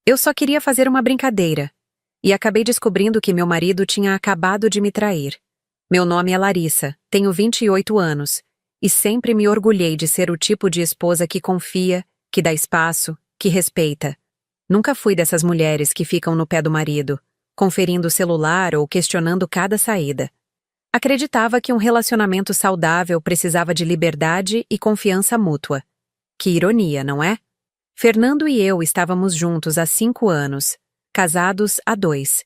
Eu só queria fazer uma brincadeira. E acabei descobrindo que meu marido tinha acabado de me trair. Meu nome é Larissa, tenho 28 anos, e sempre me orgulhei de ser o tipo de esposa que confia, que dá espaço, que respeita. Nunca fui dessas mulheres que ficam no pé do marido, conferindo o celular ou questionando cada saída. Acreditava que um relacionamento saudável precisava de liberdade e confiança mútua. Que ironia, não é? Fernando e eu estávamos juntos há 5 anos, casados há 2.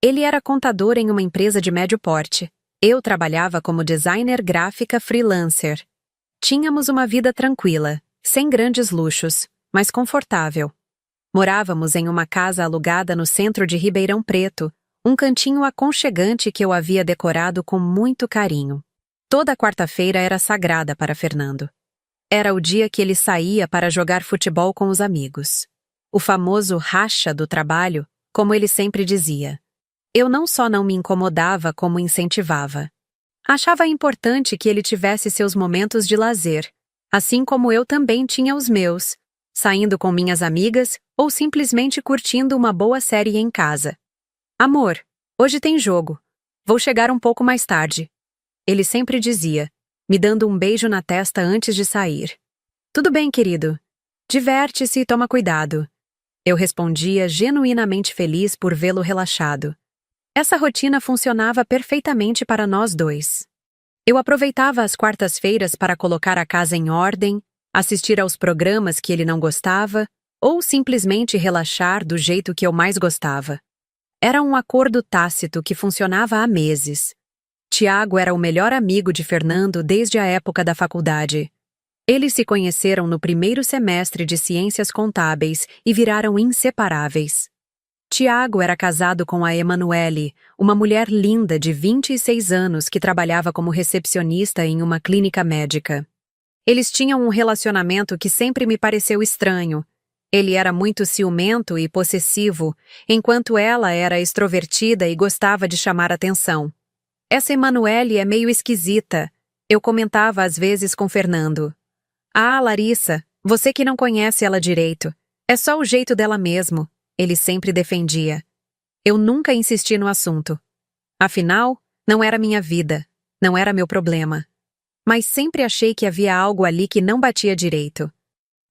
Ele era contador em uma empresa de médio porte. Eu trabalhava como designer gráfica freelancer. Tínhamos uma vida tranquila, sem grandes luxos, mas confortável. Morávamos em uma casa alugada no centro de Ribeirão Preto, um cantinho aconchegante que eu havia decorado com muito carinho. Toda quarta-feira era sagrada para Fernando. Era o dia que ele saía para jogar futebol com os amigos. O famoso racha do trabalho, como ele sempre dizia. Eu não só não me incomodava, como incentivava. Achava importante que ele tivesse seus momentos de lazer, assim como eu também tinha os meus, saindo com minhas amigas ou simplesmente curtindo uma boa série em casa. Amor, hoje tem jogo. Vou chegar um pouco mais tarde. Ele sempre dizia, me dando um beijo na testa antes de sair. Tudo bem, querido. Diverte-se e toma cuidado. Eu respondia genuinamente feliz por vê-lo relaxado. Essa rotina funcionava perfeitamente para nós dois. Eu aproveitava as quartas-feiras para colocar a casa em ordem, assistir aos programas que ele não gostava, ou simplesmente relaxar do jeito que eu mais gostava. Era um acordo tácito que funcionava há meses. Tiago era o melhor amigo de Fernando desde a época da faculdade. Eles se conheceram no primeiro semestre de Ciências Contábeis e viraram inseparáveis. Tiago era casado com a Emanuele, uma mulher linda de 26 anos que trabalhava como recepcionista em uma clínica médica. Eles tinham um relacionamento que sempre me pareceu estranho. Ele era muito ciumento e possessivo, enquanto ela era extrovertida e gostava de chamar atenção. Essa Emanuele é meio esquisita, eu comentava às vezes com Fernando. Ah, Larissa, você que não conhece ela direito. É só o jeito dela mesmo, ele sempre defendia. Eu nunca insisti no assunto. Afinal, não era minha vida, não era meu problema. Mas sempre achei que havia algo ali que não batia direito.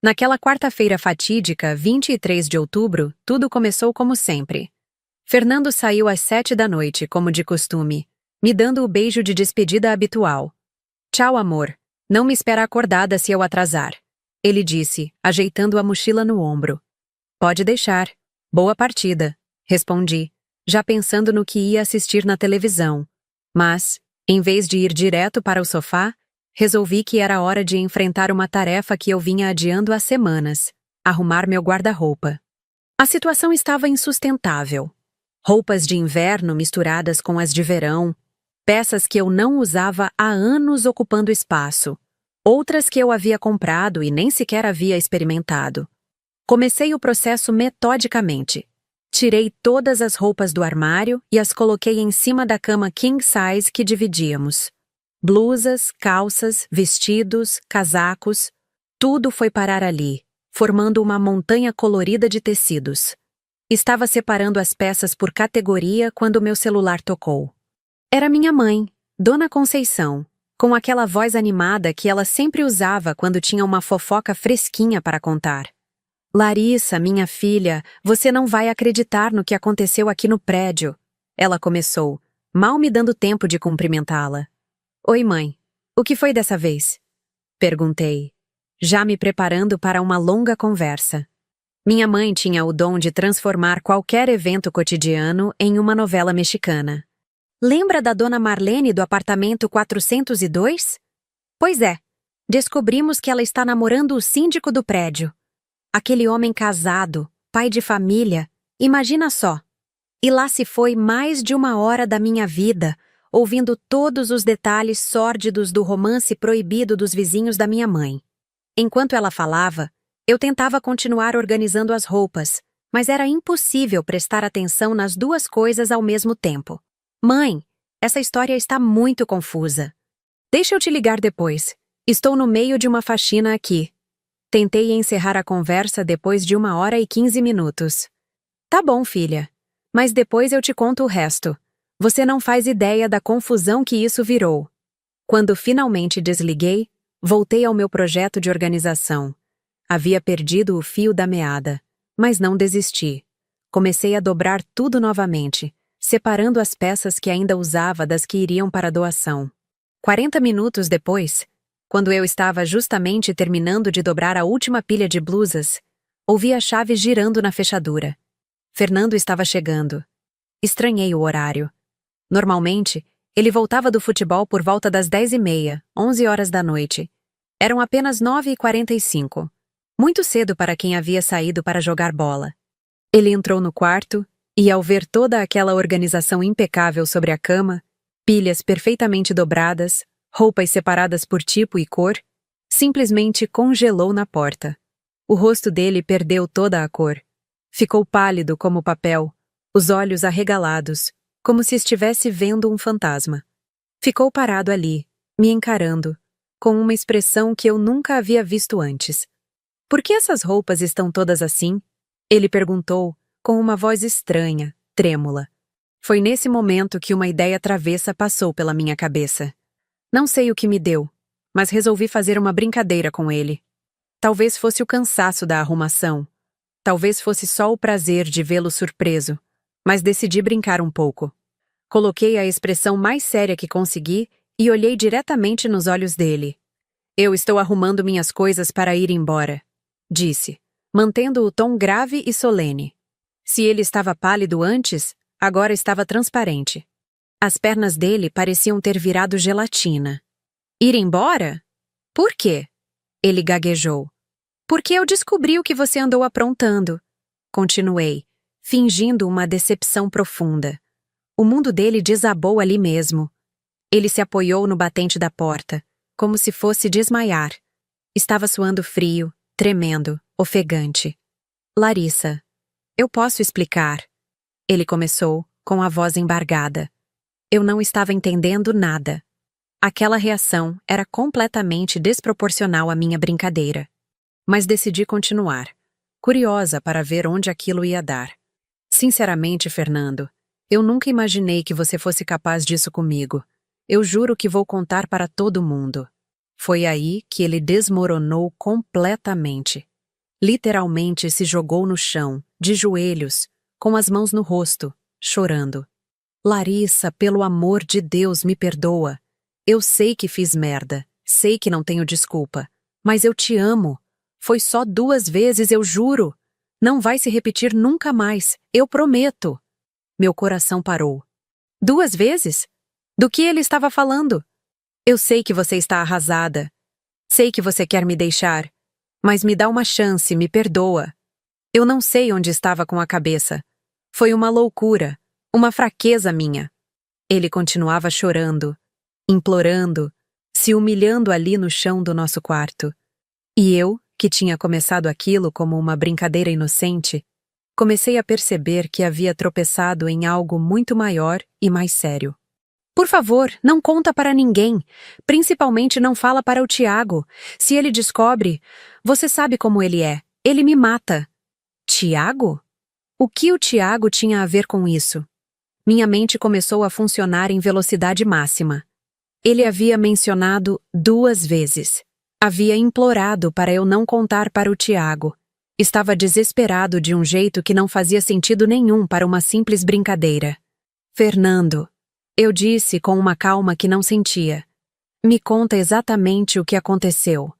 Naquela quarta-feira fatídica, 23 de outubro, tudo começou como sempre. Fernando saiu às 7 da noite, como de costume, me dando o beijo de despedida habitual. Tchau, amor. Não me espera acordada se eu atrasar. Ele disse, ajeitando a mochila no ombro. Pode deixar. Boa partida, respondi, já pensando no que ia assistir na televisão. Mas, em vez de ir direto para o sofá, resolvi que era hora de enfrentar uma tarefa que eu vinha adiando há semanas, arrumar meu guarda-roupa. A situação estava insustentável. Roupas de inverno misturadas com as de verão, peças que eu não usava há anos ocupando espaço, outras que eu havia comprado e nem sequer havia experimentado. Comecei o processo metodicamente. Tirei todas as roupas do armário e as coloquei em cima da cama king size que dividíamos. Blusas, calças, vestidos, casacos, tudo foi parar ali, formando uma montanha colorida de tecidos. Estava separando as peças por categoria quando meu celular tocou. Era minha mãe, Dona Conceição, com aquela voz animada que ela sempre usava quando tinha uma fofoca fresquinha para contar. Larissa, minha filha, você não vai acreditar no que aconteceu aqui no prédio. Ela começou, mal me dando tempo de cumprimentá-la. Oi, mãe. O que foi dessa vez? Perguntei, já me preparando para uma longa conversa. Minha mãe tinha o dom de transformar qualquer evento cotidiano em uma novela mexicana. Lembra da dona Marlene do apartamento 402? Pois é, descobrimos que ela está namorando o síndico do prédio. Aquele homem casado, pai de família, imagina só. E lá se foi mais de 1 hora da minha vida, ouvindo todos os detalhes sórdidos do romance proibido dos vizinhos da minha mãe. Enquanto ela falava, eu tentava continuar organizando as roupas, mas era impossível prestar atenção nas duas coisas ao mesmo tempo. Mãe, essa história está muito confusa. Deixa eu te ligar depois. Estou no meio de uma faxina aqui. Tentei encerrar a conversa depois de 1 hora e 15 minutos. Tá bom, filha. Mas depois eu te conto o resto. Você não faz ideia da confusão que isso virou. Quando finalmente desliguei, voltei ao meu projeto de organização. Havia perdido o fio da meada, mas não desisti. Comecei a dobrar tudo novamente, separando as peças que ainda usava das que iriam para a doação. 40 minutos depois, quando eu estava justamente terminando de dobrar a última pilha de blusas, ouvi a chave girando na fechadura. Fernando estava chegando. Estranhei o horário. Normalmente, ele voltava do futebol por volta das 10h30, 11 horas da noite. Eram apenas 9h45. Muito cedo para quem havia saído para jogar bola. Ele entrou no quarto e, ao ver toda aquela organização impecável sobre a cama, pilhas perfeitamente dobradas, roupas separadas por tipo e cor, simplesmente congelou na porta. O rosto dele perdeu toda a cor. Ficou pálido como papel, os olhos arregalados, como se estivesse vendo um fantasma. Ficou parado ali, me encarando, com uma expressão que eu nunca havia visto antes. Por que essas roupas estão todas assim? Ele perguntou, com uma voz estranha, trêmula. Foi nesse momento que uma ideia travessa passou pela minha cabeça. Não sei o que me deu, mas resolvi fazer uma brincadeira com ele. Talvez fosse o cansaço da arrumação. Talvez fosse só o prazer de vê-lo surpreso, mas decidi brincar um pouco. Coloquei a expressão mais séria que consegui e olhei diretamente nos olhos dele. Eu estou arrumando minhas coisas para ir embora, disse, mantendo o tom grave e solene. Se ele estava pálido antes, agora estava transparente. As pernas dele pareciam ter virado gelatina. Ir embora? Por quê? Ele gaguejou. Porque eu descobri o que você andou aprontando. Continuei, fingindo uma decepção profunda. O mundo dele desabou ali mesmo. Ele se apoiou no batente da porta, como se fosse desmaiar. Estava suando frio, tremendo, ofegante. Larissa, eu posso explicar. Ele começou, com a voz embargada. Eu não estava entendendo nada. Aquela reação era completamente desproporcional à minha brincadeira. Mas decidi continuar, curiosa para ver onde aquilo ia dar. Sinceramente, Fernando, eu nunca imaginei que você fosse capaz disso comigo. Eu juro que vou contar para todo mundo. Foi aí que ele desmoronou completamente. Literalmente se jogou no chão, de joelhos, com as mãos no rosto, chorando. Larissa, pelo amor de Deus, me perdoa. Eu sei que fiz merda, sei que não tenho desculpa, mas eu te amo. Foi só 2 vezes, eu juro. Não vai se repetir nunca mais, eu prometo. Meu coração parou. 2 vezes? Do que ele estava falando? Eu sei que você está arrasada. Sei que você quer me deixar. Mas me dá uma chance, me perdoa. Eu não sei onde estava com a cabeça. Foi uma loucura, uma fraqueza minha. Ele continuava chorando, implorando, se humilhando ali no chão do nosso quarto. E eu, que tinha começado aquilo como uma brincadeira inocente, comecei a perceber que havia tropeçado em algo muito maior e mais sério. Por favor, não conta para ninguém, principalmente não fala para o Tiago. Se ele descobre, você sabe como ele é, ele me mata. Tiago? O que o Tiago tinha a ver com isso? Minha mente começou a funcionar em velocidade máxima. Ele havia mencionado 2 vezes. Havia implorado para eu não contar para o Tiago. Estava desesperado de um jeito que não fazia sentido nenhum para uma simples brincadeira. Fernando, eu disse com uma calma que não sentia. Me conta exatamente o que aconteceu.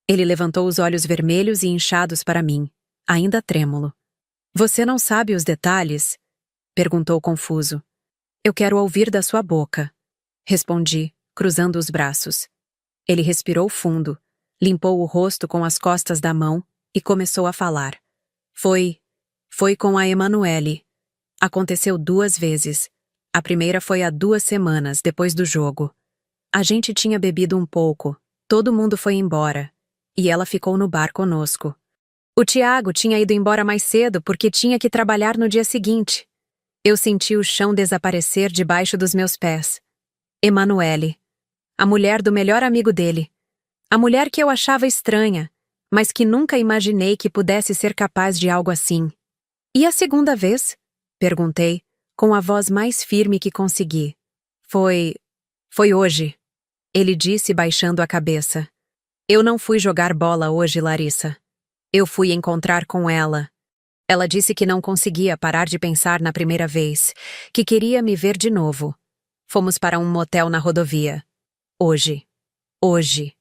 Ele levantou os olhos vermelhos e inchados para mim, ainda trêmulo. Você não sabe os detalhes? Perguntou confuso. Eu quero ouvir da sua boca. Respondi, cruzando os braços. Ele respirou fundo, limpou o rosto com as costas da mão e começou a falar. Foi com a Emanuele. Aconteceu 2 vezes. A primeira foi há 2 semanas, depois do jogo. A gente tinha bebido um pouco, todo mundo foi embora, e ela ficou no bar conosco. O Tiago tinha ido embora mais cedo porque tinha que trabalhar no dia seguinte. Eu senti o chão desaparecer debaixo dos meus pés. Emanuele, a mulher do melhor amigo dele. A mulher que eu achava estranha, mas que nunca imaginei que pudesse ser capaz de algo assim. E a segunda vez? Perguntei, com a voz mais firme que consegui. Foi hoje, ele disse baixando a cabeça. Eu não fui jogar bola hoje, Larissa. Eu fui encontrar com ela. Ela disse que não conseguia parar de pensar na primeira vez, que queria me ver de novo. Fomos para um motel na rodovia. Hoje. Hoje.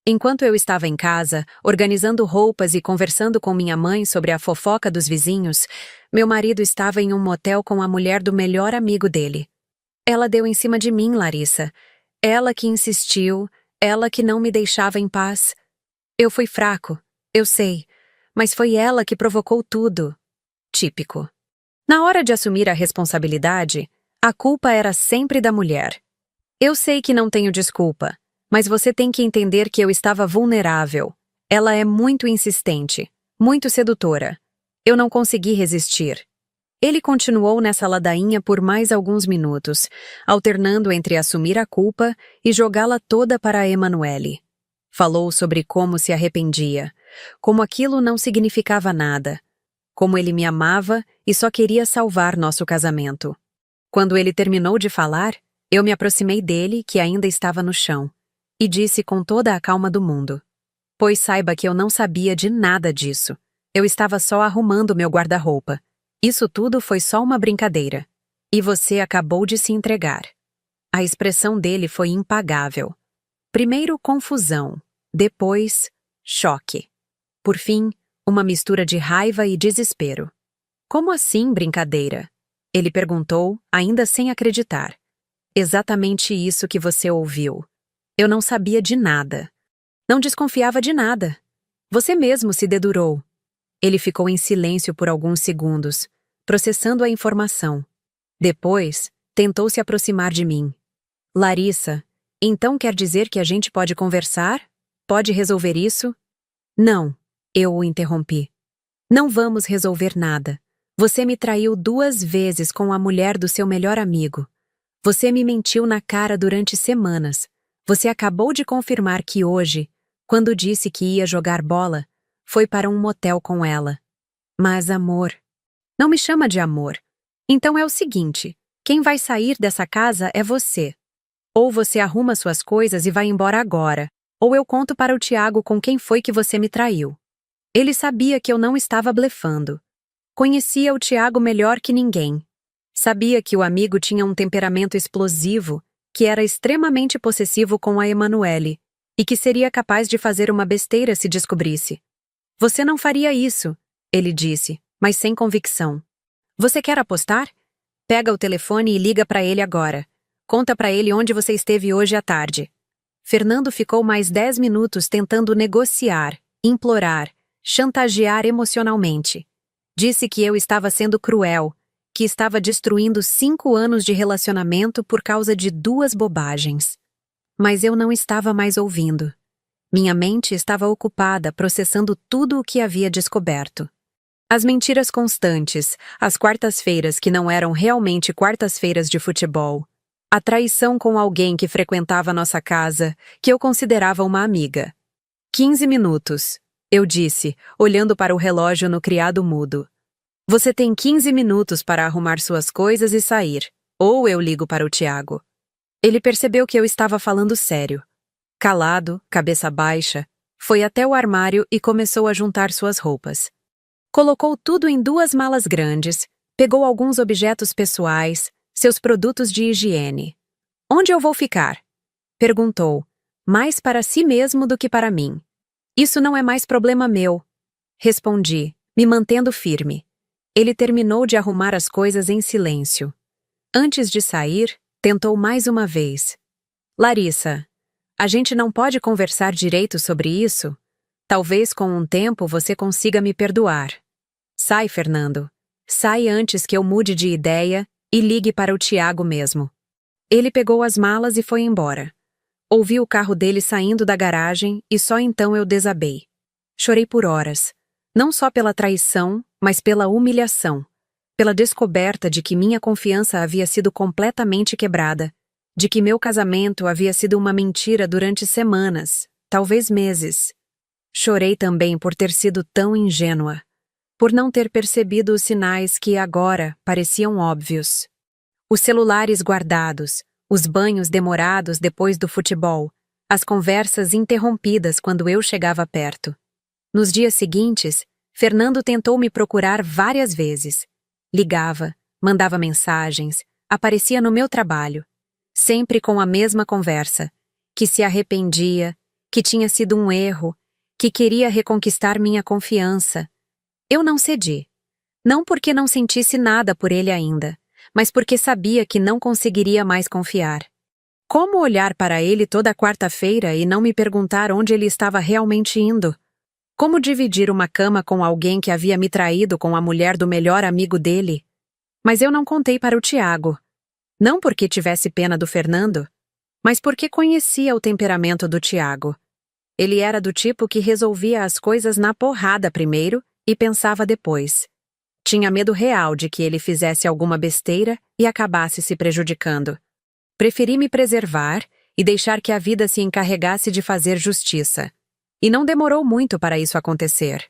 Enquanto eu estava em casa, organizando roupas e conversando com minha mãe sobre a fofoca dos vizinhos, meu marido estava em um motel com a mulher do melhor amigo dele. Ela deu em cima de mim, Larissa. Ela que insistiu, ela que não me deixava em paz. Eu fui fraco, eu sei, mas foi ela que provocou tudo. Típico. Na hora de assumir a responsabilidade, a culpa era sempre da mulher. Eu sei que não tenho desculpa, mas você tem que entender que eu estava vulnerável. Ela é muito insistente, muito sedutora. Eu não consegui resistir. Ele continuou nessa ladainha por mais alguns minutos, alternando entre assumir a culpa e jogá-la toda para a Emanuele. Falou sobre como se arrependia, como aquilo não significava nada, como ele me amava e só queria salvar nosso casamento. Quando ele terminou de falar, eu me aproximei dele, que ainda estava no chão, e disse com toda a calma do mundo: Pois saiba que eu não sabia de nada disso. Eu estava só arrumando meu guarda-roupa. Isso tudo foi só uma brincadeira. E você acabou de se entregar. A expressão dele foi impagável. Primeiro confusão, depois choque. Por fim, uma mistura de raiva e desespero. Como assim brincadeira? Ele perguntou, ainda sem acreditar. Exatamente isso que você ouviu. Eu não sabia de nada. Não desconfiava de nada. Você mesmo se dedurou. Ele ficou em silêncio por alguns segundos, processando a informação. Depois, tentou se aproximar de mim. Larissa, então quer dizer que a gente pode conversar? Pode resolver isso? Não, eu o interrompi. Não vamos resolver nada. Você me traiu 2 vezes com a mulher do seu melhor amigo. Você me mentiu na cara durante semanas. Você acabou de confirmar que hoje, quando disse que ia jogar bola, foi para um motel com ela. Mas amor. Não me chama de amor. Então é o seguinte, quem vai sair dessa casa é você. Ou você arruma suas coisas e vai embora agora, ou eu conto para o Tiago com quem foi que você me traiu. Ele sabia que eu não estava blefando. Conhecia o Tiago melhor que ninguém. Sabia que o amigo tinha um temperamento explosivo, que era extremamente possessivo com a Emanuele, e que seria capaz de fazer uma besteira se descobrisse. Você não faria isso, ele disse, mas sem convicção. Você quer apostar? Pega o telefone e liga para ele agora. Conta para ele onde você esteve hoje à tarde. Fernando ficou mais 10 minutos tentando negociar, implorar, chantagear emocionalmente. Disse que eu estava sendo cruel, que estava destruindo 5 anos de relacionamento por causa de 2 bobagens. Mas eu não estava mais ouvindo. Minha mente estava ocupada processando tudo o que havia descoberto. As mentiras constantes, as quartas-feiras que não eram realmente quartas-feiras de futebol, a traição com alguém que frequentava nossa casa, que eu considerava uma amiga. 15 minutos, eu disse, olhando para o relógio no criado mudo. Você tem 15 minutos para arrumar suas coisas e sair, ou eu ligo para o Tiago. Ele percebeu que eu estava falando sério. Calado, cabeça baixa, foi até o armário e começou a juntar suas roupas. Colocou tudo em 2 malas grandes, pegou alguns objetos pessoais, seus produtos de higiene. Onde eu vou ficar? Perguntou, mais para si mesmo do que para mim. Isso não é mais problema meu. Respondi, me mantendo firme. Ele terminou de arrumar as coisas em silêncio. Antes de sair, tentou mais uma vez. Larissa, a gente não pode conversar direito sobre isso? Talvez com um tempo você consiga me perdoar. Sai, Fernando. Sai antes que eu mude de ideia e ligue para o Tiago mesmo. Ele pegou as malas e foi embora. Ouvi o carro dele saindo da garagem e só então eu desabei. Chorei por horas, não só pela traição, mas pela humilhação, pela descoberta de que minha confiança havia sido completamente quebrada, de que meu casamento havia sido uma mentira durante semanas, talvez meses. Chorei também por ter sido tão ingênua. por não ter percebido os sinais que agora pareciam óbvios. Os celulares guardados, os banhos demorados depois do futebol, as conversas interrompidas quando eu chegava perto. Nos dias seguintes, Fernando tentou me procurar várias vezes. Ligava, mandava mensagens, aparecia no meu trabalho, sempre com a mesma conversa, que se arrependia, que tinha sido um erro, que queria reconquistar minha confiança. Eu não cedi. Não porque não sentisse nada por ele ainda, mas porque sabia que não conseguiria mais confiar. Como olhar para ele toda quarta-feira e não me perguntar onde ele estava realmente indo? Como dividir uma cama com alguém que havia me traído com a mulher do melhor amigo dele? Mas eu não contei para o Tiago. Não porque tivesse pena do Fernando, mas porque conhecia o temperamento do Tiago. Ele era do tipo que resolvia as coisas na porrada primeiro e pensava depois. Tinha medo real de que ele fizesse alguma besteira e acabasse se prejudicando. Preferi me preservar e deixar que a vida se encarregasse de fazer justiça. E não demorou muito para isso acontecer.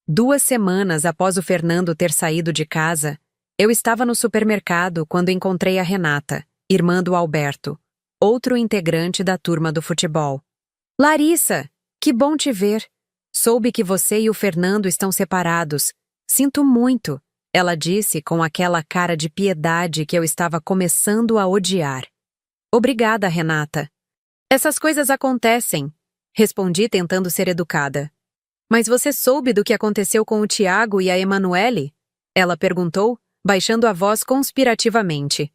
2 semanas após o Fernando ter saído de casa, eu estava no supermercado quando encontrei a Renata, irmã do Alberto, outro integrante da turma do futebol. Larissa, que bom te ver. Soube que você e o Fernando estão separados. Sinto muito, ela disse com aquela cara de piedade que eu estava começando a odiar. Obrigada, Renata. Essas coisas acontecem, respondi tentando ser educada. Mas você soube do que aconteceu com o Tiago e a Emanuele? Ela perguntou, baixando a voz conspirativamente.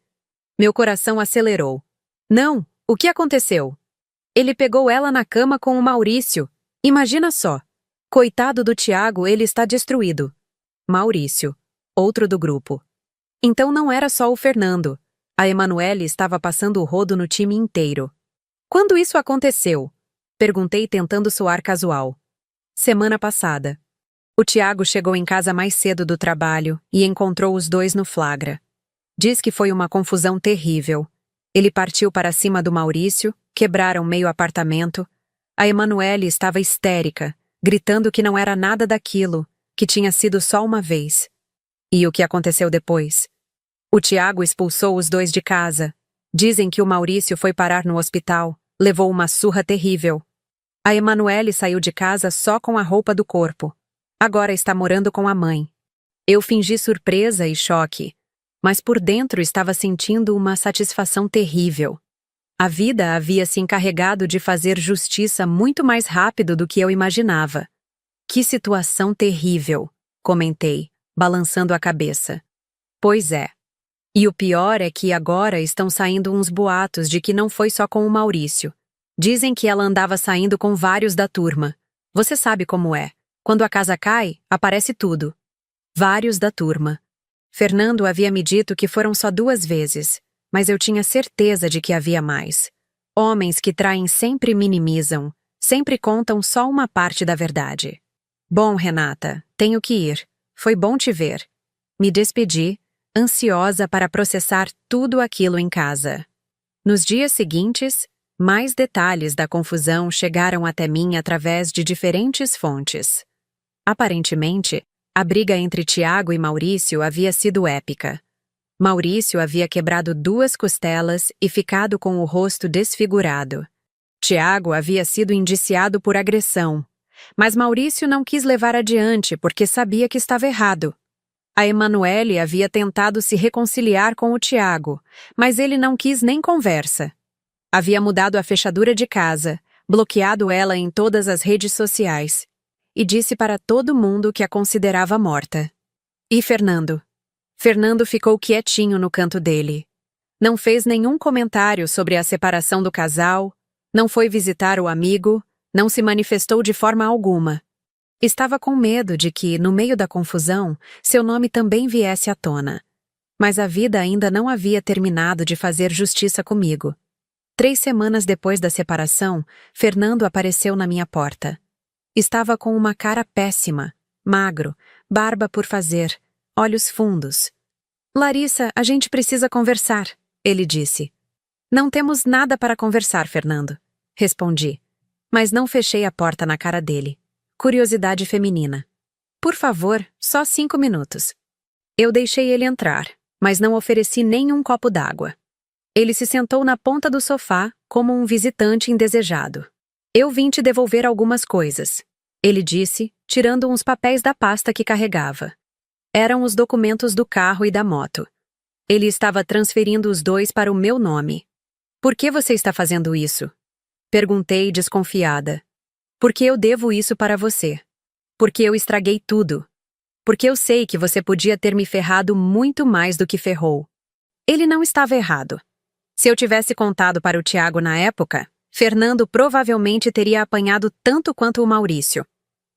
Meu coração acelerou. Não, o que aconteceu? Ele pegou ela na cama com o Maurício. Imagina só. Coitado do Tiago, ele está destruído. Maurício, outro do grupo. Então não era só o Fernando. A Emanuele estava passando o rodo no time inteiro. Quando isso aconteceu? Perguntei tentando soar casual. Semana passada. O Tiago chegou em casa mais cedo do trabalho e encontrou os dois no flagra. Diz que foi uma confusão terrível. Ele partiu para cima do Maurício, quebraram meio apartamento. A Emanuele estava histérica, gritando que não era nada daquilo, que tinha sido só uma vez. E o que aconteceu depois? O Tiago expulsou os dois de casa. Dizem que o Maurício foi parar no hospital, levou uma surra terrível. A Emanuele saiu de casa só com a roupa do corpo. Agora está morando com a mãe. Eu fingi surpresa e choque, mas por dentro estava sentindo uma satisfação terrível. A vida havia se encarregado de fazer justiça muito mais rápido do que eu imaginava. Que situação terrível, comentei, balançando a cabeça. Pois é. E o pior é que agora estão saindo uns boatos de que não foi só com o Maurício. Dizem que ela andava saindo com vários da turma. Você sabe como é. Quando a casa cai, aparece tudo. Vários da turma. Fernando havia me dito que foram só 2 vezes, mas eu tinha certeza de que havia mais. Homens que traem sempre minimizam, sempre contam só uma parte da verdade. Bom, Renata, tenho que ir. Foi bom te ver. Me despedi, ansiosa para processar tudo aquilo em casa. Nos dias seguintes, mais detalhes da confusão chegaram até mim através de diferentes fontes. Aparentemente, a briga entre Tiago e Maurício havia sido épica. Maurício havia quebrado 2 costelas e ficado com o rosto desfigurado. Tiago havia sido indiciado por agressão, mas Maurício não quis levar adiante porque sabia que estava errado. A Emanuele havia tentado se reconciliar com o Tiago, mas ele não quis nem conversa. Havia mudado a fechadura de casa, bloqueado ela em todas as redes sociais, e disse para todo mundo que a considerava morta. E Fernando? Fernando ficou quietinho no canto dele. Não fez nenhum comentário sobre a separação do casal, não foi visitar o amigo, não se manifestou de forma alguma. Estava com medo de que, no meio da confusão, seu nome também viesse à tona. Mas a vida ainda não havia terminado de fazer justiça comigo. 3 semanas depois da separação, Fernando apareceu na minha porta. Estava com uma cara péssima, magro, barba por fazer, olhos fundos. Larissa, a gente precisa conversar, ele disse. Não temos nada para conversar, Fernando, respondi. Mas não fechei a porta na cara dele. Curiosidade feminina. Por favor, só 5 minutos. Eu deixei ele entrar, mas não ofereci nenhum copo d'água. Ele se sentou na ponta do sofá, como um visitante indesejado. Eu vim te devolver algumas coisas, ele disse, tirando uns papéis da pasta que carregava. Eram os documentos do carro e da moto. Ele estava transferindo os dois para o meu nome. Por que você está fazendo isso? Perguntei desconfiada. Porque eu devo isso para você. Porque eu estraguei tudo. Porque eu sei que você podia ter me ferrado muito mais do que ferrou. Ele não estava errado. Se eu tivesse contado para o Tiago na época, Fernando provavelmente teria apanhado tanto quanto o Maurício.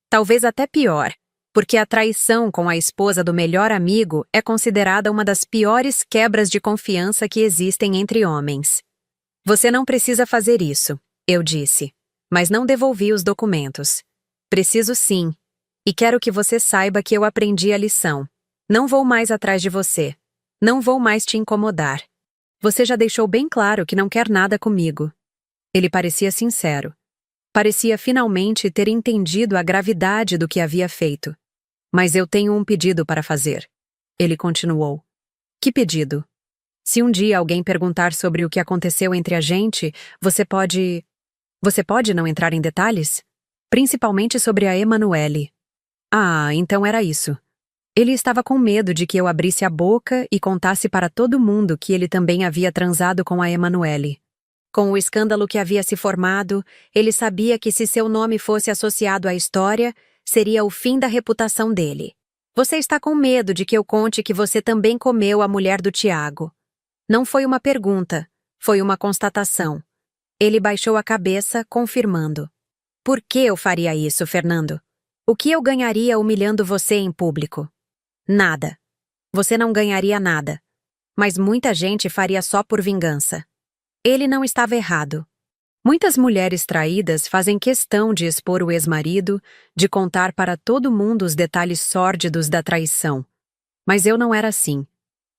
Talvez até pior, porque a traição com a esposa do melhor amigo é considerada uma das piores quebras de confiança que existem entre homens. Você não precisa fazer isso, eu disse, mas não devolvi os documentos. Preciso sim, e quero que você saiba que eu aprendi a lição. Não vou mais atrás de você. Não vou mais te incomodar. Você já deixou bem claro que não quer nada comigo. Ele parecia sincero. Parecia finalmente ter entendido a gravidade do que havia feito. Mas eu tenho um pedido para fazer. Ele continuou. Que pedido? Se um dia alguém perguntar sobre o que aconteceu entre a gente, você pode não entrar em detalhes? Principalmente sobre a Emanuele. Ah, então era isso. Ele estava com medo de que eu abrisse a boca e contasse para todo mundo que ele também havia transado com a Emanuele. Com o escândalo que havia se formado, ele sabia que se seu nome fosse associado à história, seria o fim da reputação dele. Você está com medo de que eu conte que você também comeu a mulher do Tiago. Não foi uma pergunta, foi uma constatação. Ele baixou a cabeça, confirmando. Por que eu faria isso, Fernando? O que eu ganharia humilhando você em público? Nada. Você não ganharia nada. Mas muita gente faria só por vingança. Ele não estava errado. Muitas mulheres traídas fazem questão de expor o ex-marido, de contar para todo mundo os detalhes sórdidos da traição. Mas eu não era assim.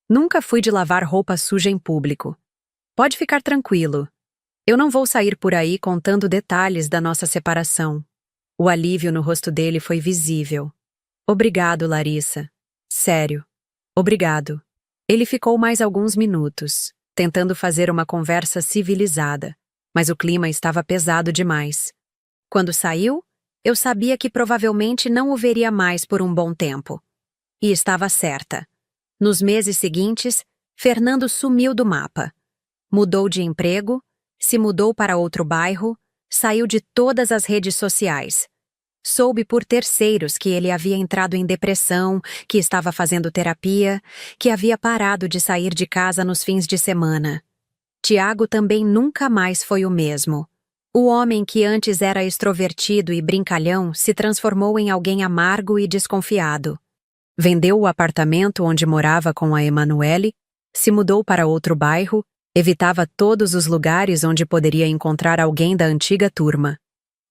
Nunca fui de lavar roupa suja em público. Pode ficar tranquilo. Eu não vou sair por aí contando detalhes da nossa separação. O alívio no rosto dele foi visível. Obrigado, Larissa. Sério. Obrigado. Ele ficou mais alguns minutos, tentando fazer uma conversa civilizada, mas o clima estava pesado demais. Quando saiu, eu sabia que provavelmente não o veria mais por um bom tempo. E estava certa. Nos meses seguintes, Fernando sumiu do mapa. Mudou de emprego, se mudou para outro bairro, saiu de todas as redes sociais. Soube por terceiros que ele havia entrado em depressão, que estava fazendo terapia, que havia parado de sair de casa nos fins de semana. Tiago também nunca mais foi o mesmo. O homem que antes era extrovertido e brincalhão se transformou em alguém amargo e desconfiado. Vendeu o apartamento onde morava com a Emanuele, se mudou para outro bairro, evitava todos os lugares onde poderia encontrar alguém da antiga turma.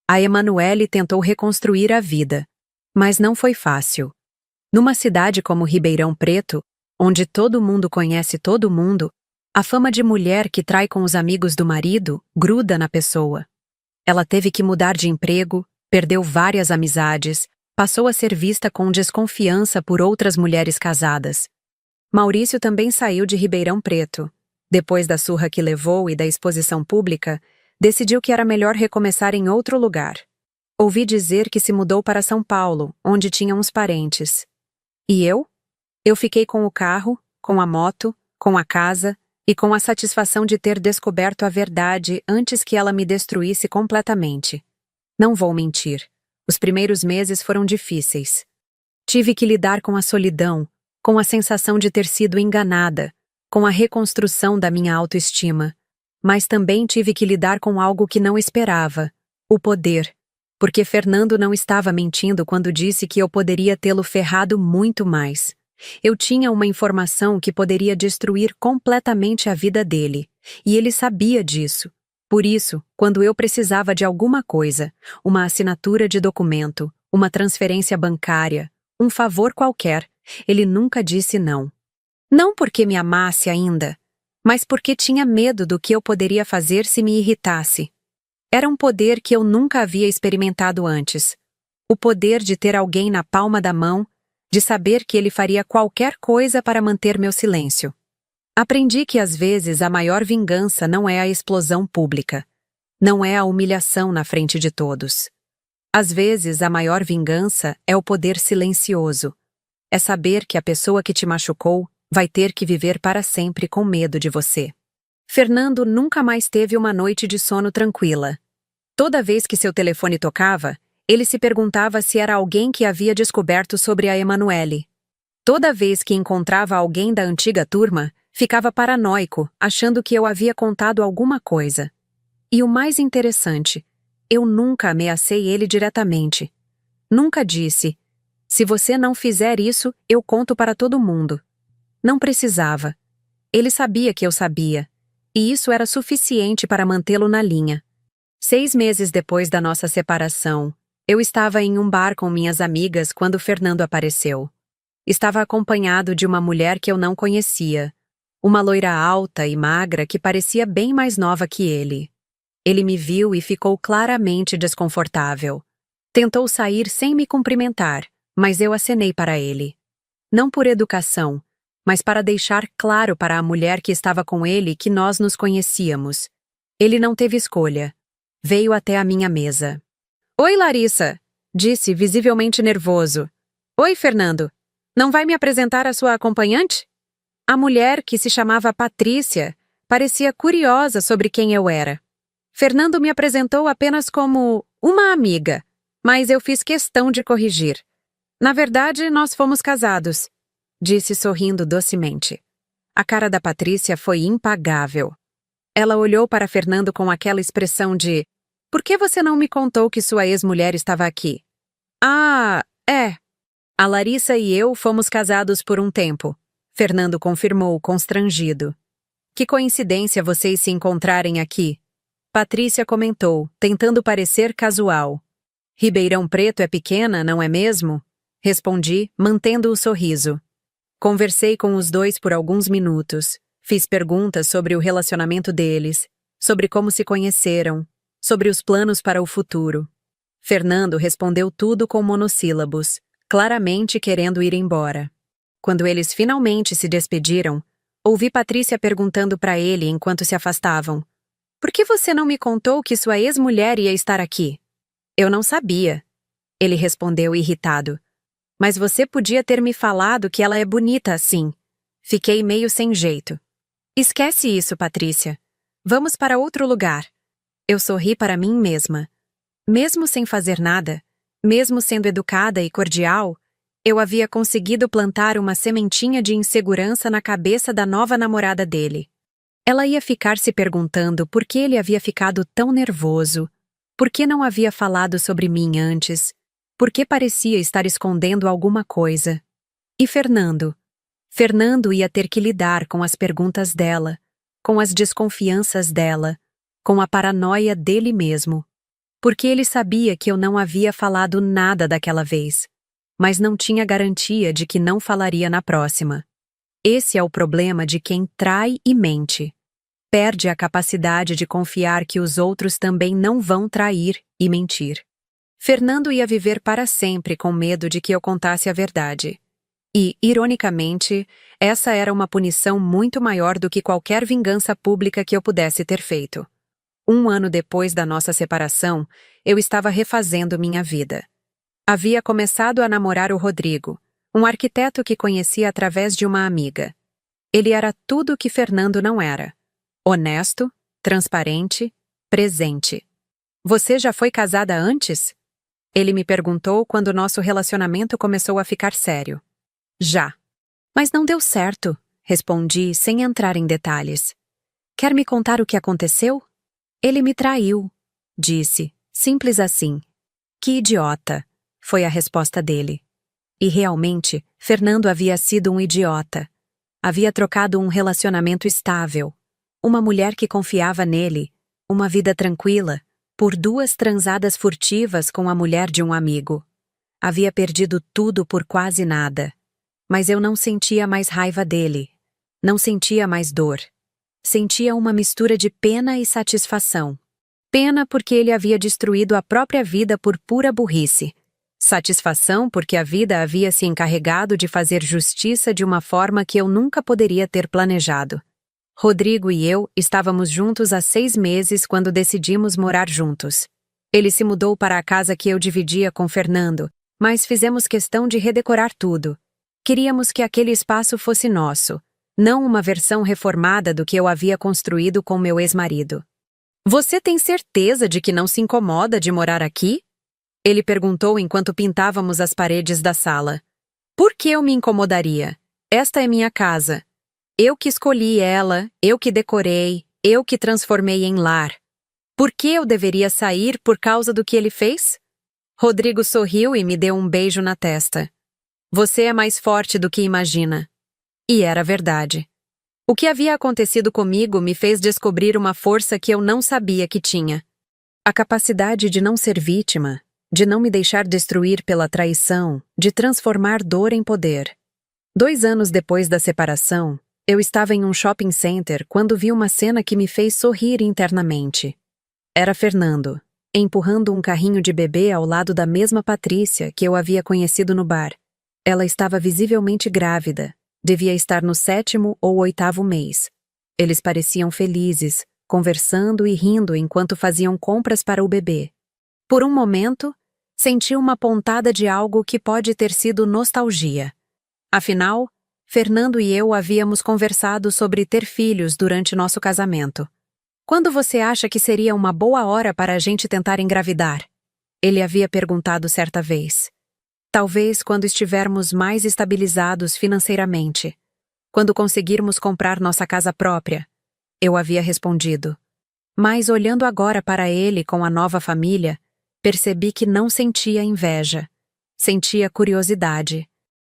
A Emanuele tentou reconstruir a vida, mas não foi fácil. Numa cidade como Ribeirão Preto, onde todo mundo conhece todo mundo, a fama de mulher que trai com os amigos do marido gruda na pessoa. Ela teve que mudar de emprego, perdeu várias amizades, passou a ser vista com desconfiança por outras mulheres casadas. Maurício também saiu de Ribeirão Preto. Depois da surra que levou e da exposição pública, decidiu que era melhor recomeçar em outro lugar. Ouvi dizer que se mudou para São Paulo, onde tinha uns parentes. E eu? Eu fiquei com o carro, com a moto, com a casa e com a satisfação de ter descoberto a verdade antes que ela me destruísse completamente. Não vou mentir. Os primeiros meses foram difíceis. Tive que lidar com a solidão, com a sensação de ter sido enganada, com a reconstrução da minha autoestima. Mas também tive que lidar com algo que não esperava, o poder, porque Fernando não estava mentindo quando disse que eu poderia tê-lo ferrado muito mais. Eu tinha uma informação que poderia destruir completamente a vida dele, e ele sabia disso. Por isso, quando eu precisava de alguma coisa, uma assinatura de documento, uma transferência bancária, um favor qualquer, ele nunca disse não. Não porque me amasse ainda, mas porque tinha medo do que eu poderia fazer se me irritasse. Era um poder que eu nunca havia experimentado antes. O poder de ter alguém na palma da mão, de saber que ele faria qualquer coisa para manter meu silêncio. Aprendi que às vezes a maior vingança não é a explosão pública. Não é a humilhação na frente de todos. Às vezes a maior vingança é o poder silencioso. É saber que a pessoa que te machucou vai ter que viver para sempre com medo de você. Fernando nunca mais teve uma noite de sono tranquila. Toda vez que seu telefone tocava, ele se perguntava se era alguém que havia descoberto sobre a Emanuele. Toda vez que encontrava alguém da antiga turma, ficava paranoico, achando que eu havia contado alguma coisa. E o mais interessante, eu nunca ameacei ele diretamente. Nunca disse: se você não fizer isso, eu conto para todo mundo. Não precisava. Ele sabia que eu sabia. E isso era suficiente para mantê-lo na linha. 6 meses depois da nossa separação, eu estava em um bar com minhas amigas quando Fernando apareceu. Estava acompanhado de uma mulher que eu não conhecia. Uma loira alta e magra que parecia bem mais nova que ele. Ele me viu e ficou claramente desconfortável. Tentou sair sem me cumprimentar, mas eu acenei para ele. Não por educação, mas para deixar claro para a mulher que estava com ele que nós nos conhecíamos. Ele não teve escolha. Veio até a minha mesa. "Oi, Larissa", disse, visivelmente nervoso. "Oi, Fernando. Não vai me apresentar a sua acompanhante?" A mulher, que se chamava Patrícia, parecia curiosa sobre quem eu era. Fernando me apresentou apenas como uma amiga, mas eu fiz questão de corrigir. "Na verdade, nós fomos casados", disse sorrindo docemente. A cara da Patrícia foi impagável. Ela olhou para Fernando com aquela expressão de: "Por que você não me contou que sua ex-mulher estava aqui?" "Ah, é. A Larissa e eu fomos casados por um tempo", Fernando confirmou, constrangido. "Que coincidência vocês se encontrarem aqui", Patrícia comentou, tentando parecer casual. "Ribeirão Preto é pequena, não é mesmo?" Respondi, mantendo o sorriso. Conversei com os dois por alguns minutos. Fiz perguntas sobre o relacionamento deles, sobre como se conheceram, sobre os planos para o futuro. Fernando respondeu tudo com monossílabos, claramente querendo ir embora. Quando eles finalmente se despediram, ouvi Patrícia perguntando para ele enquanto se afastavam: "Por que você não me contou que sua ex-mulher ia estar aqui?" "Eu não sabia", ele respondeu irritado. "Mas você podia ter me falado que ela é bonita assim." Fiquei meio sem jeito. "Esquece isso, Patrícia. Vamos para outro lugar." Eu sorri para mim mesma. Mesmo sem fazer nada, mesmo sendo educada e cordial, eu havia conseguido plantar uma sementinha de insegurança na cabeça da nova namorada dele. Ela ia ficar se perguntando por que ele havia ficado tão nervoso, por que não havia falado sobre mim antes, por que parecia estar escondendo alguma coisa. E Fernando? Fernando ia ter que lidar com as perguntas dela, com as desconfianças dela, com a paranoia dele mesmo. Porque ele sabia que eu não havia falado nada daquela vez, mas não tinha garantia de que não falaria na próxima. Esse é o problema de quem trai e mente. Perde a capacidade de confiar que os outros também não vão trair e mentir. Fernando ia viver para sempre com medo de que eu contasse a verdade. E, ironicamente, essa era uma punição muito maior do que qualquer vingança pública que eu pudesse ter feito. 1 ano depois da nossa separação, eu estava refazendo minha vida. Havia começado a namorar o Rodrigo, um arquiteto que conhecia através de uma amiga. Ele era tudo o que Fernando não era. Honesto, transparente, presente. "Você já foi casada antes?" Ele me perguntou quando nosso relacionamento começou a ficar sério. "Já." "Mas não deu certo", respondi sem entrar em detalhes. "Quer me contar o que aconteceu?" "Ele me traiu", disse, simples assim. "Que idiota", foi a resposta dele. E realmente, Fernando havia sido um idiota. Havia trocado um relacionamento estável, uma mulher que confiava nele, uma vida tranquila, por 2 transadas furtivas com a mulher de um amigo. Havia perdido tudo por quase nada. Mas eu não sentia mais raiva dele. Não sentia mais dor. Sentia uma mistura de pena e satisfação. Pena porque ele havia destruído a própria vida por pura burrice. Satisfação porque a vida havia se encarregado de fazer justiça de uma forma que eu nunca poderia ter planejado. Rodrigo e eu estávamos juntos há 6 meses quando decidimos morar juntos. Ele se mudou para a casa que eu dividia com Fernando, mas fizemos questão de redecorar tudo. Queríamos que aquele espaço fosse nosso, não uma versão reformada do que eu havia construído com meu ex-marido. Você tem certeza de que não se incomoda de morar aqui? Ele perguntou enquanto pintávamos as paredes da sala. Por que eu me incomodaria? Esta é minha casa. Eu que escolhi ela, eu que decorei, eu que transformei em lar. Por que eu deveria sair por causa do que ele fez? Rodrigo sorriu e me deu um beijo na testa. Você é mais forte do que imagina. E era verdade. O que havia acontecido comigo me fez descobrir uma força que eu não sabia que tinha. A capacidade de não ser vítima, de não me deixar destruir pela traição, de transformar dor em poder. 2 anos depois da separação, eu estava em um shopping center quando vi uma cena que me fez sorrir internamente. Era Fernando, empurrando um carrinho de bebê ao lado da mesma Patrícia que eu havia conhecido no bar. Ela estava visivelmente grávida, devia estar no 7º ou 8º mês. Eles pareciam felizes, conversando e rindo enquanto faziam compras para o bebê. Por um momento, senti uma pontada de algo que pode ter sido nostalgia. Afinal, Fernando e eu havíamos conversado sobre ter filhos durante nosso casamento. Quando você acha que seria uma boa hora para a gente tentar engravidar? Ele havia perguntado certa vez. Talvez quando estivermos mais estabilizados financeiramente. Quando conseguirmos comprar nossa casa própria. Eu havia respondido. Mas olhando agora para ele com a nova família, percebi que não sentia inveja. Sentia curiosidade.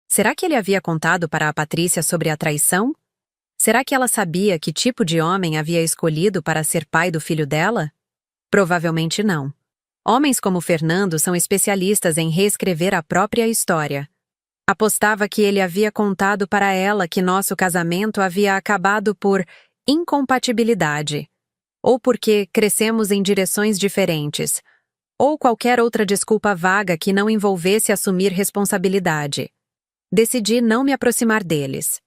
Será que ele havia contado para a Patrícia sobre a traição? Será que ela sabia que tipo de homem havia escolhido para ser pai do filho dela? Provavelmente não. Homens como Fernando são especialistas em reescrever a própria história. Apostava que ele havia contado para ela que nosso casamento havia acabado por incompatibilidade, ou porque crescemos em direções diferentes, ou qualquer outra desculpa vaga que não envolvesse assumir responsabilidade. Decidi não me aproximar deles.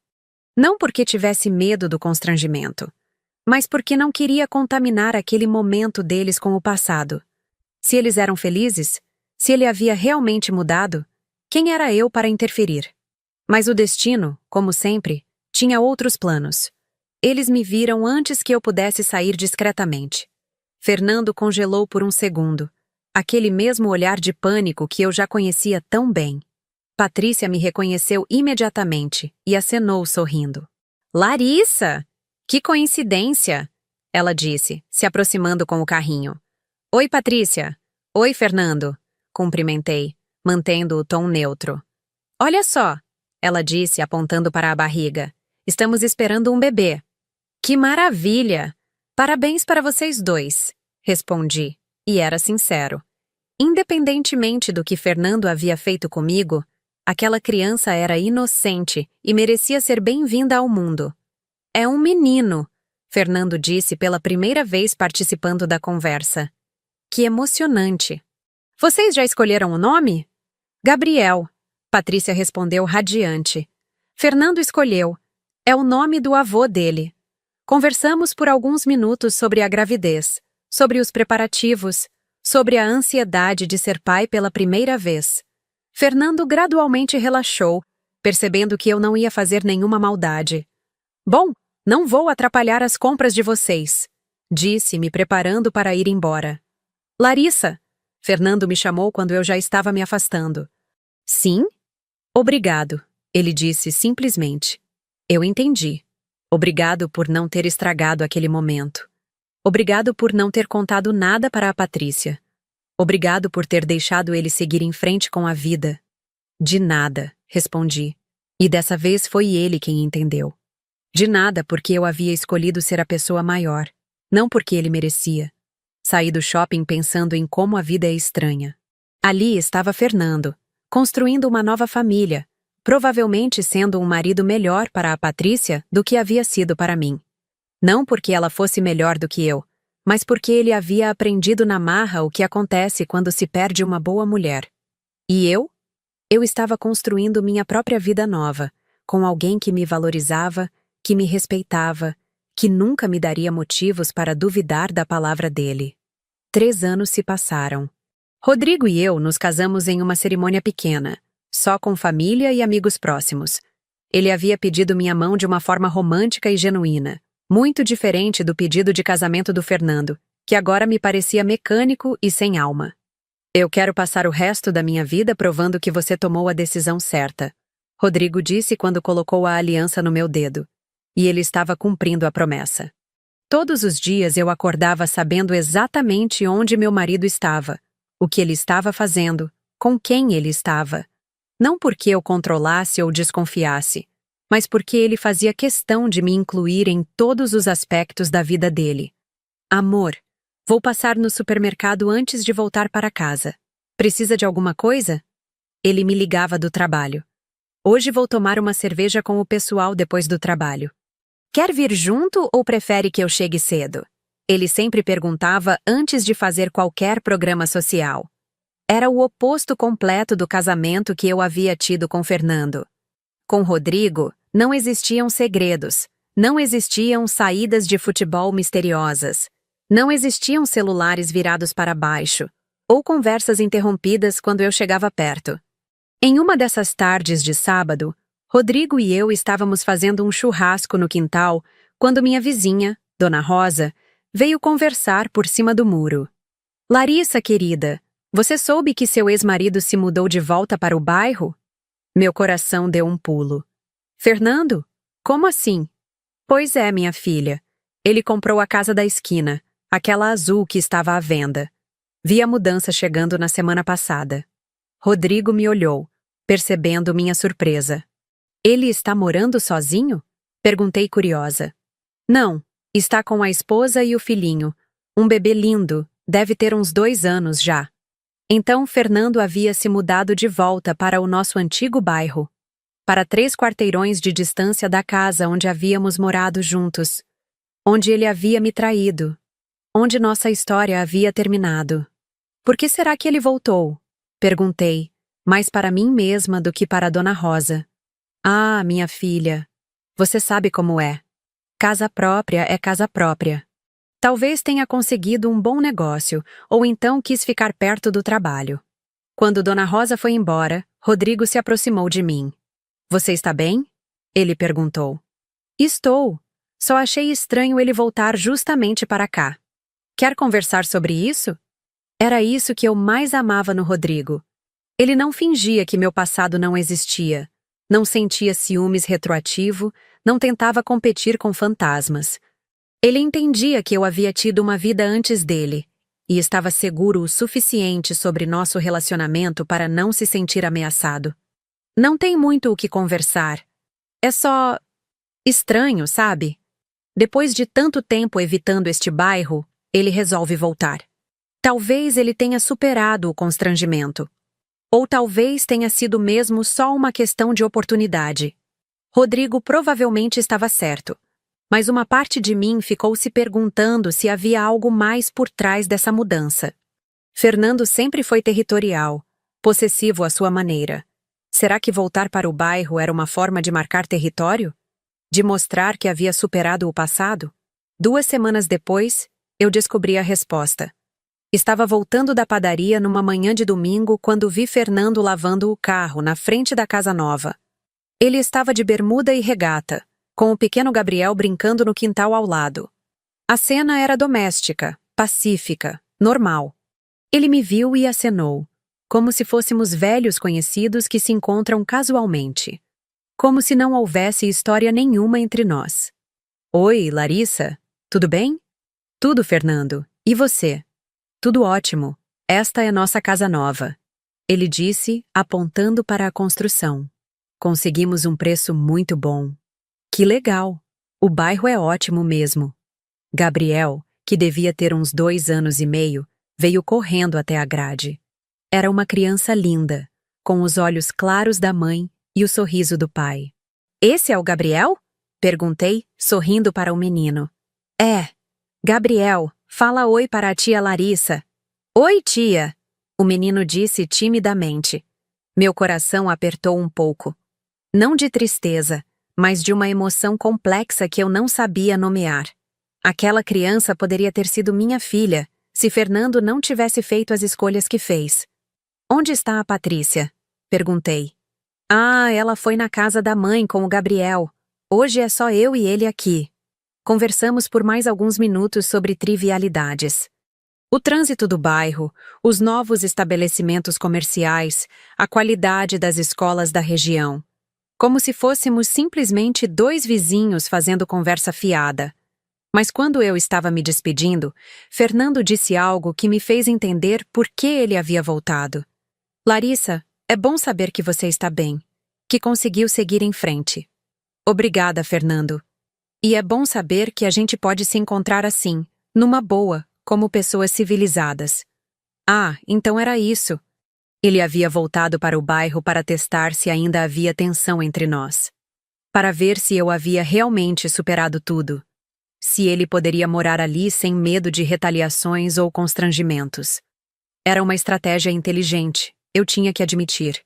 Não porque tivesse medo do constrangimento, mas porque não queria contaminar aquele momento deles com o passado. Se eles eram felizes, se ele havia realmente mudado, quem era eu para interferir? Mas o destino, como sempre, tinha outros planos. Eles me viram antes que eu pudesse sair discretamente. Fernando congelou por um segundo, aquele mesmo olhar de pânico que eu já conhecia tão bem. Patrícia me reconheceu imediatamente e acenou sorrindo. Larissa! Que coincidência! Ela disse, se aproximando com o carrinho. Oi, Patrícia. Oi, Fernando. Cumprimentei, mantendo o tom neutro. Olha só, ela disse, apontando para a barriga. Estamos esperando um bebê. Que maravilha! Parabéns para vocês dois, respondi, e era sincero. Independentemente do que Fernando havia feito comigo, aquela criança era inocente e merecia ser bem-vinda ao mundo. É um menino, Fernando disse pela primeira vez participando da conversa. Que emocionante. Vocês já escolheram o nome? Gabriel, Patrícia respondeu radiante. Fernando escolheu. É o nome do avô dele. Conversamos por alguns minutos sobre a gravidez, sobre os preparativos, sobre a ansiedade de ser pai pela primeira vez. Fernando gradualmente relaxou, percebendo que eu não ia fazer nenhuma maldade. Bom, não vou atrapalhar as compras de vocês, disse, me preparando para ir embora. Larissa, Fernando me chamou quando eu já estava me afastando. Sim? Obrigado, ele disse simplesmente. Eu entendi. Obrigado por não ter estragado aquele momento. Obrigado por não ter contado nada para a Patrícia. Obrigado por ter deixado ele seguir em frente com a vida. De nada, respondi. E dessa vez foi ele quem entendeu. De nada porque eu havia escolhido ser a pessoa maior, não porque ele merecia. Saí do shopping pensando em como a vida é estranha. Ali estava Fernando, construindo uma nova família, provavelmente sendo um marido melhor para a Patrícia do que havia sido para mim. Não porque ela fosse melhor do que eu, mas porque ele havia aprendido na marra o que acontece quando se perde uma boa mulher. E eu? Eu estava construindo minha própria vida nova, com alguém que me valorizava, que me respeitava, que nunca me daria motivos para duvidar da palavra dele. 3 anos se passaram. Rodrigo e eu nos casamos em uma cerimônia pequena, só com família e amigos próximos. Ele havia pedido minha mão de uma forma romântica e genuína, muito diferente do pedido de casamento do Fernando, que agora me parecia mecânico e sem alma. Eu quero passar o resto da minha vida provando que você tomou a decisão certa, Rodrigo disse quando colocou a aliança no meu dedo. E ele estava cumprindo a promessa. Todos os dias eu acordava sabendo exatamente onde meu marido estava, o que ele estava fazendo, com quem ele estava. Não porque eu controlasse ou desconfiasse, mas porque ele fazia questão de me incluir em todos os aspectos da vida dele. Amor, vou passar no supermercado antes de voltar para casa. Precisa de alguma coisa? Ele me ligava do trabalho. Hoje vou tomar uma cerveja com o pessoal depois do trabalho. Quer vir junto ou prefere que eu chegue cedo? Ele sempre perguntava antes de fazer qualquer programa social. Era o oposto completo do casamento que eu havia tido com Fernando. Com Rodrigo, não existiam segredos, não existiam saídas de futebol misteriosas, não existiam celulares virados para baixo, ou conversas interrompidas quando eu chegava perto. Em uma dessas tardes de sábado, Rodrigo e eu estávamos fazendo um churrasco no quintal quando minha vizinha, Dona Rosa, veio conversar por cima do muro. Larissa, querida, você soube que seu ex-marido se mudou de volta para o bairro? Meu coração deu um pulo. Fernando? Como assim? Pois é, minha filha. Ele comprou a casa da esquina, aquela azul que estava à venda. Vi a mudança chegando na semana passada. Rodrigo me olhou, percebendo minha surpresa. Ele está morando sozinho? Perguntei curiosa. Não, está com a esposa e o filhinho. Um bebê lindo, deve ter uns 2 anos já. Então Fernando havia se mudado de volta para o nosso antigo bairro. Para 3 quarteirões de distância da casa onde havíamos morado juntos. Onde ele havia me traído. Onde nossa história havia terminado. Por que será que ele voltou? Perguntei, mais para mim mesma do que para Dona Rosa. Ah, minha filha, você sabe como é. Casa própria é casa própria. Talvez tenha conseguido um bom negócio, ou então quis ficar perto do trabalho. Quando Dona Rosa foi embora, Rodrigo se aproximou de mim. Você está bem? Ele perguntou. Estou. Só achei estranho ele voltar justamente para cá. Quer conversar sobre isso? Era isso que eu mais amava no Rodrigo. Ele não fingia que meu passado não existia. Não sentia ciúmes retroativo, não tentava competir com fantasmas. Ele entendia que eu havia tido uma vida antes dele, e estava seguro o suficiente sobre nosso relacionamento para não se sentir ameaçado. Não tem muito o que conversar. É só estranho, sabe? Depois de tanto tempo evitando este bairro, ele resolve voltar. Talvez ele tenha superado o constrangimento. Ou talvez tenha sido mesmo só uma questão de oportunidade. Rodrigo provavelmente estava certo, mas uma parte de mim ficou se perguntando se havia algo mais por trás dessa mudança. Fernando sempre foi territorial, possessivo à sua maneira. Será que voltar para o bairro era uma forma de marcar território? De mostrar que havia superado o passado? 2 semanas depois, eu descobri a resposta. Estava voltando da padaria numa manhã de domingo quando vi Fernando lavando o carro na frente da casa nova. Ele estava de bermuda e regata, com o pequeno Gabriel brincando no quintal ao lado. A cena era doméstica, pacífica, normal. Ele me viu e acenou, como se fôssemos velhos conhecidos que se encontram casualmente. Como se não houvesse história nenhuma entre nós. Oi, Larissa, tudo bem? Tudo, Fernando. E você? Tudo ótimo. Esta é nossa casa nova. Ele disse, apontando para a construção. Conseguimos um preço muito bom. Que legal. O bairro é ótimo mesmo. Gabriel, que devia ter uns 2 anos e meio, veio correndo até a grade. Era uma criança linda, com os olhos claros da mãe e o sorriso do pai. Esse é o Gabriel? Perguntei, sorrindo para o menino. É. Gabriel, fala oi para a tia Larissa. Oi, tia, o menino disse timidamente. Meu coração apertou um pouco. Não de tristeza, mas de uma emoção complexa que eu não sabia nomear. Aquela criança poderia ter sido minha filha, se Fernando não tivesse feito as escolhas que fez. Onde está a Patrícia? Perguntei. Ah, ela foi na casa da mãe com o Gabriel. Hoje é só eu e ele aqui. Conversamos por mais alguns minutos sobre trivialidades. O trânsito do bairro, os novos estabelecimentos comerciais, a qualidade das escolas da região. Como se fôssemos simplesmente dois vizinhos fazendo conversa fiada. Mas quando eu estava me despedindo, Fernando disse algo que me fez entender por que ele havia voltado. Larissa, é bom saber que você está bem, que conseguiu seguir em frente. Obrigada, Fernando. E é bom saber que a gente pode se encontrar assim, numa boa, como pessoas civilizadas. Ah, então era isso. Ele havia voltado para o bairro para testar se ainda havia tensão entre nós. Para ver se eu havia realmente superado tudo. Se ele poderia morar ali sem medo de retaliações ou constrangimentos. Era uma estratégia inteligente, eu tinha que admitir.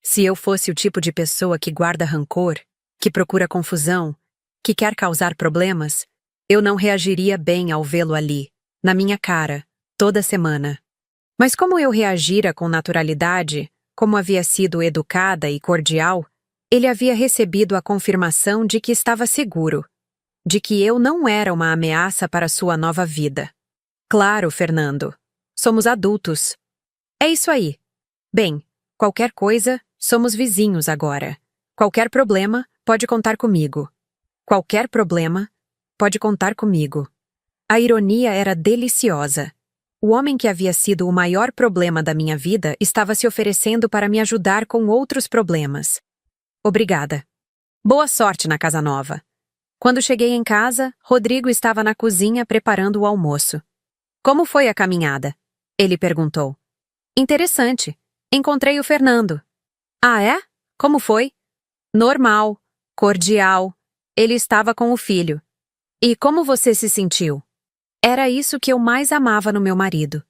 Se eu fosse o tipo de pessoa que guarda rancor, que procura confusão, que quer causar problemas, eu não reagiria bem ao vê-lo ali, na minha cara, toda semana. Mas como eu reagira com naturalidade, como havia sido educada e cordial, ele havia recebido a confirmação de que estava seguro, de que eu não era uma ameaça para sua nova vida. Claro, Fernando. Somos adultos. É isso aí. Bem, qualquer coisa, somos vizinhos agora. Qualquer problema, pode contar comigo. Qualquer problema, pode contar comigo. A ironia era deliciosa. O homem que havia sido o maior problema da minha vida estava se oferecendo para me ajudar com outros problemas. Obrigada. Boa sorte na casa nova. Quando cheguei em casa, Rodrigo estava na cozinha preparando o almoço. Como foi a caminhada? Ele perguntou. Interessante. Encontrei o Fernando. Ah, é? Como foi? Normal. Cordial. Ele estava com o filho. E como você se sentiu? Era isso que eu mais amava no meu marido.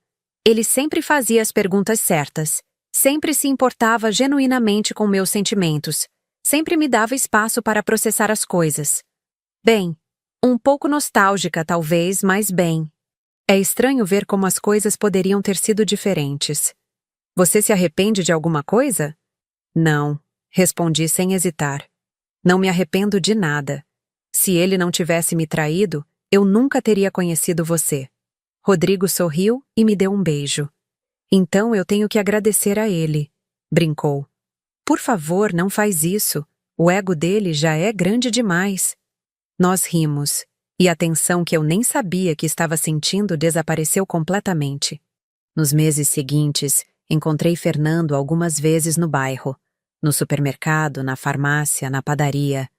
Ele sempre fazia as perguntas certas, sempre se importava genuinamente com meus sentimentos, sempre me dava espaço para processar as coisas. Bem, um pouco nostálgica talvez, mas bem. É estranho ver como as coisas poderiam ter sido diferentes. Você se arrepende de alguma coisa? Não, respondi sem hesitar. Não me arrependo de nada. Se ele não tivesse me traído, eu nunca teria conhecido você. Rodrigo sorriu e me deu um beijo. Então eu tenho que agradecer a ele, brincou. Por favor, não faz isso. O ego dele já é grande demais. Nós rimos, e a tensão que eu nem sabia que estava sentindo desapareceu completamente. Nos meses seguintes, encontrei Fernando algumas vezes no bairro, no supermercado, na farmácia, na padaria,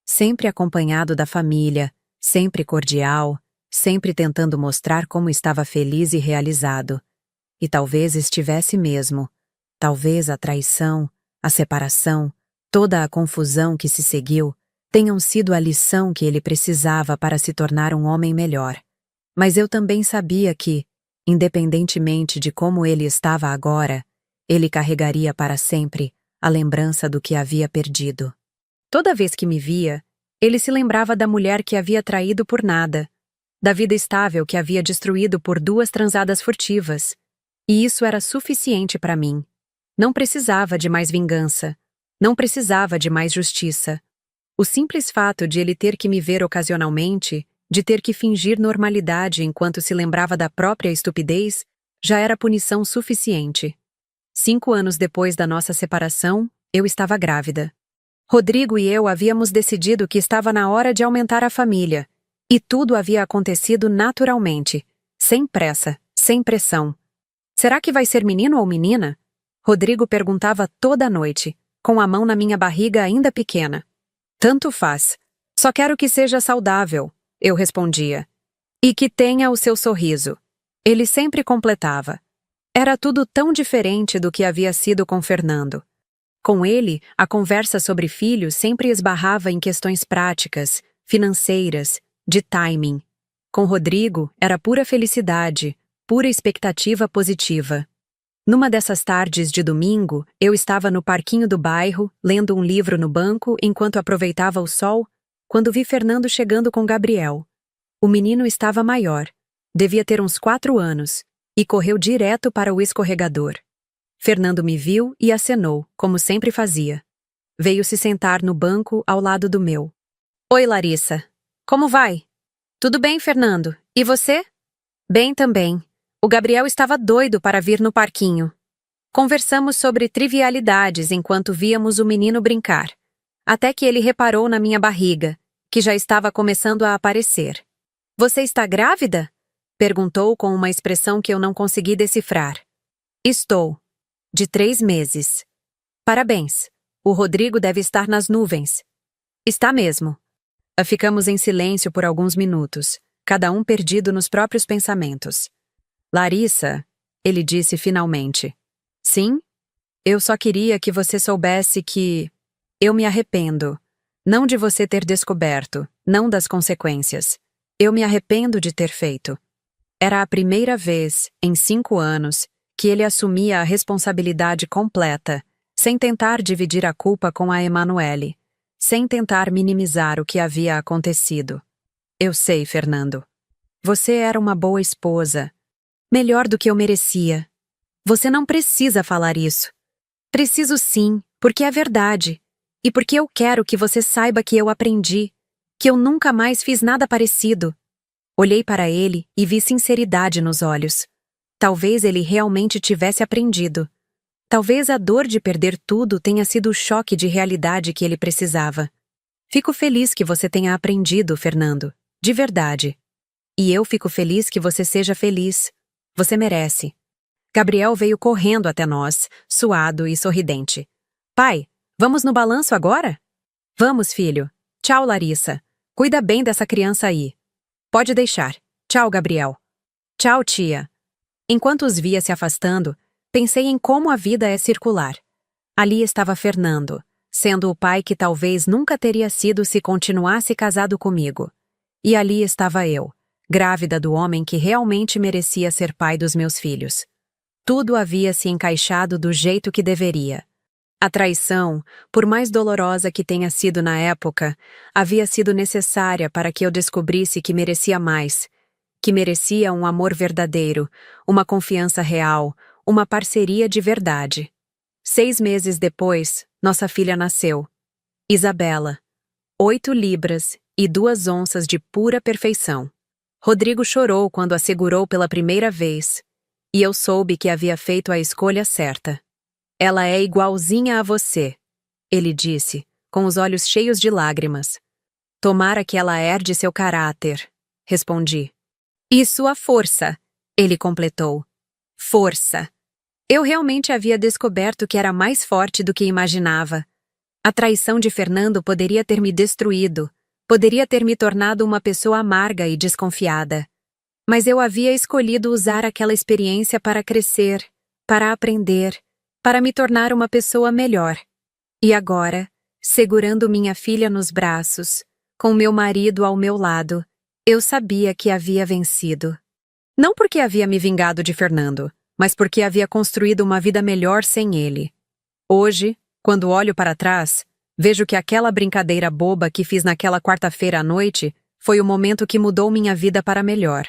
sempre acompanhado da família, sempre cordial, sempre tentando mostrar como estava feliz e realizado. E talvez estivesse mesmo. Talvez a traição, a separação, toda a confusão que se seguiu, tenham sido a lição que ele precisava para se tornar um homem melhor. Mas eu também sabia que, independentemente de como ele estava agora, ele carregaria para sempre a lembrança do que havia perdido. Toda vez que me via, ele se lembrava da mulher que havia traído por nada, da vida estável que havia destruído por 2 transadas furtivas. E isso era suficiente para mim. Não precisava de mais vingança. Não precisava de mais justiça. O simples fato de ele ter que me ver ocasionalmente, de ter que fingir normalidade enquanto se lembrava da própria estupidez, já era punição suficiente. 5 anos depois da nossa separação, eu estava grávida. Rodrigo e eu havíamos decidido que estava na hora de aumentar a família, e tudo havia acontecido naturalmente, sem pressa, sem pressão. Será que vai ser menino ou menina? Rodrigo perguntava toda noite, com a mão na minha barriga ainda pequena. Tanto faz. Só quero que seja saudável, eu respondia. E que tenha o seu sorriso. Ele sempre completava. Era tudo tão diferente do que havia sido com Fernando. Com ele, a conversa sobre filhos sempre esbarrava em questões práticas, financeiras, de timing. Com Rodrigo, era pura felicidade, pura expectativa positiva. Numa dessas tardes de domingo, eu estava no parquinho do bairro, lendo um livro no banco enquanto aproveitava o sol, quando vi Fernando chegando com Gabriel. O menino estava maior, devia ter uns 4 anos, e correu direto para o escorregador. Fernando me viu e acenou, como sempre fazia. Veio se sentar no banco ao lado do meu. Oi, Larissa. Como vai? Tudo bem, Fernando. E você? Bem também. O Gabriel estava doido para vir no parquinho. Conversamos sobre trivialidades enquanto víamos o menino brincar, até que ele reparou na minha barriga, que já estava começando a aparecer. Você está grávida? Perguntou com uma expressão que eu não consegui decifrar. Estou. De 3 meses. Parabéns. O Rodrigo deve estar nas nuvens. Está mesmo. Ficamos em silêncio por alguns minutos, cada um perdido nos próprios pensamentos. Larissa, ele disse finalmente. Sim? Eu só queria que você soubesse que... Eu me arrependo. Não de você ter descoberto, não das consequências. Eu me arrependo de ter feito. Era a primeira vez, em 5 anos, que ele assumia a responsabilidade completa, sem tentar dividir a culpa com a Emanuele, sem tentar minimizar o que havia acontecido. Eu sei, Fernando. Você era uma boa esposa. Melhor do que eu merecia. Você não precisa falar isso. Preciso sim, porque é verdade. E porque eu quero que você saiba que eu aprendi, que eu nunca mais fiz nada parecido. Olhei para ele e vi sinceridade nos olhos. Talvez ele realmente tivesse aprendido. Talvez a dor de perder tudo tenha sido o choque de realidade que ele precisava. Fico feliz que você tenha aprendido, Fernando. De verdade. E eu fico feliz que você seja feliz. Você merece. Gabriel veio correndo até nós, suado e sorridente. Pai, vamos no balanço agora? Vamos, filho. Tchau, Larissa. Cuida bem dessa criança aí. Pode deixar. Tchau, Gabriel. Tchau, tia. Enquanto os via se afastando, pensei em como a vida é circular. Ali estava Fernando, sendo o pai que talvez nunca teria sido se continuasse casado comigo. E ali estava eu, grávida do homem que realmente merecia ser pai dos meus filhos. Tudo havia se encaixado do jeito que deveria. A traição, por mais dolorosa que tenha sido na época, havia sido necessária para que eu descobrisse que merecia mais, que merecia um amor verdadeiro, uma confiança real, uma parceria de verdade. 6 meses depois, nossa filha nasceu. Isabela. 8 libras e 2 onças de pura perfeição. Rodrigo chorou quando a segurou pela primeira vez, e eu soube que havia feito a escolha certa. Ela é igualzinha a você, ele disse, com os olhos cheios de lágrimas. Tomara que ela herde seu caráter, respondi. E sua força, ele completou. Força. Eu realmente havia descoberto que era mais forte do que imaginava. A traição de Fernando poderia ter me destruído, poderia ter me tornado uma pessoa amarga e desconfiada. Mas eu havia escolhido usar aquela experiência para crescer, para aprender, para me tornar uma pessoa melhor. E agora, segurando minha filha nos braços, com meu marido ao meu lado, eu sabia que havia vencido. Não porque havia me vingado de Fernando, mas porque havia construído uma vida melhor sem ele. Hoje, quando olho para trás, vejo que aquela brincadeira boba que fiz naquela quarta-feira à noite foi o momento que mudou minha vida para melhor.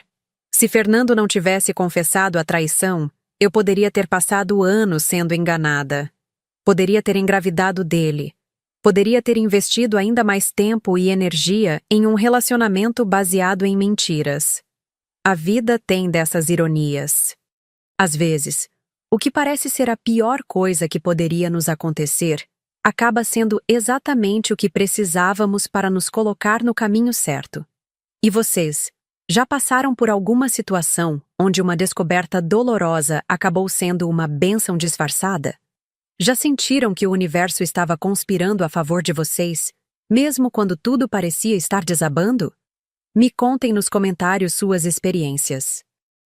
Se Fernando não tivesse confessado a traição, eu poderia ter passado anos sendo enganada. Poderia ter engravidado dele. Poderia ter investido ainda mais tempo e energia em um relacionamento baseado em mentiras. A vida tem dessas ironias. Às vezes, o que parece ser a pior coisa que poderia nos acontecer acaba sendo exatamente o que precisávamos para nos colocar no caminho certo. E vocês, já passaram por alguma situação onde uma descoberta dolorosa acabou sendo uma bênção disfarçada? Já sentiram que o universo estava conspirando a favor de vocês, mesmo quando tudo parecia estar desabando? Me contem nos comentários suas experiências.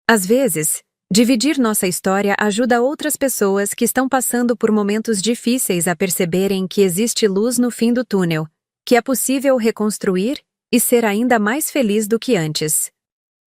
Às vezes, dividir nossa história ajuda outras pessoas que estão passando por momentos difíceis a perceberem que existe luz no fim do túnel, que é possível reconstruir e ser ainda mais feliz do que antes.